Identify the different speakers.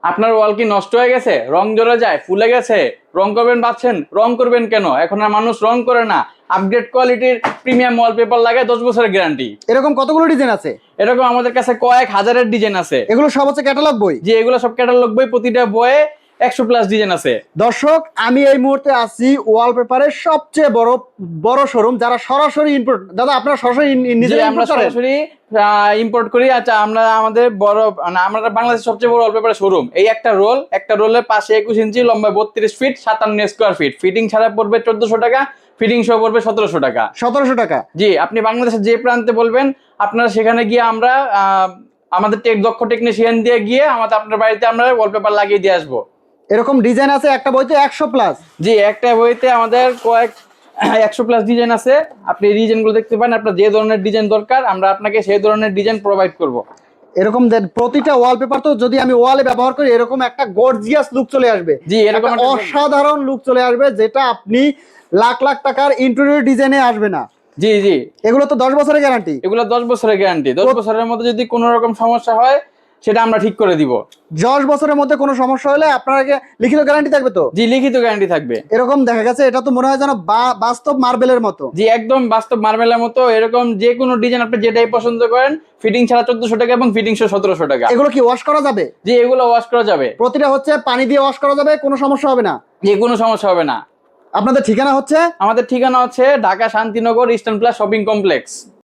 Speaker 1: আপনার ওয়াল কি নষ্ট হয়ে গেছে, রং জ্বরে যায়, ফুলে গেছে, রং করবেন ভাবছেন? রং করবেন কেন? এখন আর মানুষ রং করে না। আপগ্রেড কোয়ালিটির প্রিমিয়াম ওয়ালপেপার লাগায় 10 বছরের গ্যারান্টি।
Speaker 2: এরকম কতগুলো ডিজাইন আছে?
Speaker 1: এরকম আমাদের কাছে কয়েক হাজারের ডিজাইন আছে।
Speaker 2: এগুলো সব হচ্ছে ক্যাটালগ বই?
Speaker 1: যে এগুলো সব ক্যাটালগ বই, প্রতিটা বইয়ে 100+ ডিজাইন আছে।
Speaker 2: দর্শক, আমি এই মুহূর্তে আছি ওয়ালপেপারের সবচেয়ে বড় বড় শোরুম, যারা সরাসরি ইম্পোর্ট। দাদা, আপনারা সরাসরি নিজেরা
Speaker 1: আমরা
Speaker 2: ইম্পোর্ট করেন?
Speaker 1: সরাসরি ইম্পোর্ট করি। আচ্ছা, আমরা আমাদের বড় মানে আমরা বাংলাদেশের সবচেয়ে বড় ওয়ালপেপার শোরুম। এই একটা রোলের পাশে 21 ইঞ্চি, লম্বা 32 ফিট, 57 স্কোয়ার ফিট। ফিটিং ছাড়া পড়বে 1400 টাকা, ফিটিং সহ পড়বে 1700 টাকা।
Speaker 2: 1700 টাকা?
Speaker 1: জি, আপনি বাংলাদেশের যে প্রান্তে বলবেন, আপনারা সেখানে গিয়ে আমরা আমাদের দক্ষ টেকনিশিয়ান দিয়ে গিয়ে আপনার বাড়িতে আমরা ওয়ালপেপার লাগিয়ে দিয়ে আসবো।
Speaker 2: এরকম ডিজাইন আছে একটা বইতে 100+?
Speaker 1: জি, একটা বইতে আমাদের কয়েক 100+ ডিজাইন আছে। আপনি ডিজাইনগুলো দেখতে পারেন, আপনার যে ধরনের ডিজাইন দরকার আমরা আপনাকে সেই ধরনের ডিজাইন প্রোভাইড করব।
Speaker 2: এরকম প্রতিটা ওয়ালপেপার তো যদি আমি ওয়ালে ব্যবহার করি, এরকম একটা গর্জিয়াস লুক চলে আসবে।
Speaker 1: জি, এরকম
Speaker 2: একটা অসাধারণ লুক চলে আসবে, যেটা আপনি লাখ লাখ টাকার ইন্টেরিয়র ডিজাইনে আসবে না।
Speaker 1: জি জি,
Speaker 2: এগুলো তো 10 বছরের গ্যারান্টি?
Speaker 1: এগুলো 10 বছরের গ্যারান্টি। 10 বছরের মধ্যে যদি কোনো রকম সমস্যা হয় সেটা আমরা ঠিক করে দিব।
Speaker 2: 10 বছরের মধ্যে কোনো সমস্যা হলে আপনাকে লিখিত গ্যারান্টি থাকবে তো?
Speaker 1: জি, লিখিত গ্যারান্টি থাকবে।
Speaker 2: এরকম দেখা গেছে, এটা তো মনে হয় যেন বাস্তব মার্বেলের মতো।
Speaker 1: জি, একদম বাস্তব মার্বেলের মতো। এরকম যে কোনো ডিজাইন আপনি যেটাই পছন্দ করেন, ফিটিং ছাড়া 1400 টাকা এবং ফিটিং সহ 1700 টাকা।
Speaker 2: এগুলো কি ওয়াশ করা যাবে?
Speaker 1: জি, এগুলো ওয়াশ করা যাবে।
Speaker 2: প্রতিটা হচ্ছে পানি দিয়ে ওয়াশ করা যাবে, কোনো সমস্যা হবে না?
Speaker 1: যে কোনো সমস্যা হবে না।
Speaker 2: আপনাদের ঠিকানা হচ্ছে?
Speaker 1: আমাদের ঠিকানা হচ্ছে Dhaka Shantinagar eastern plus shopping complex.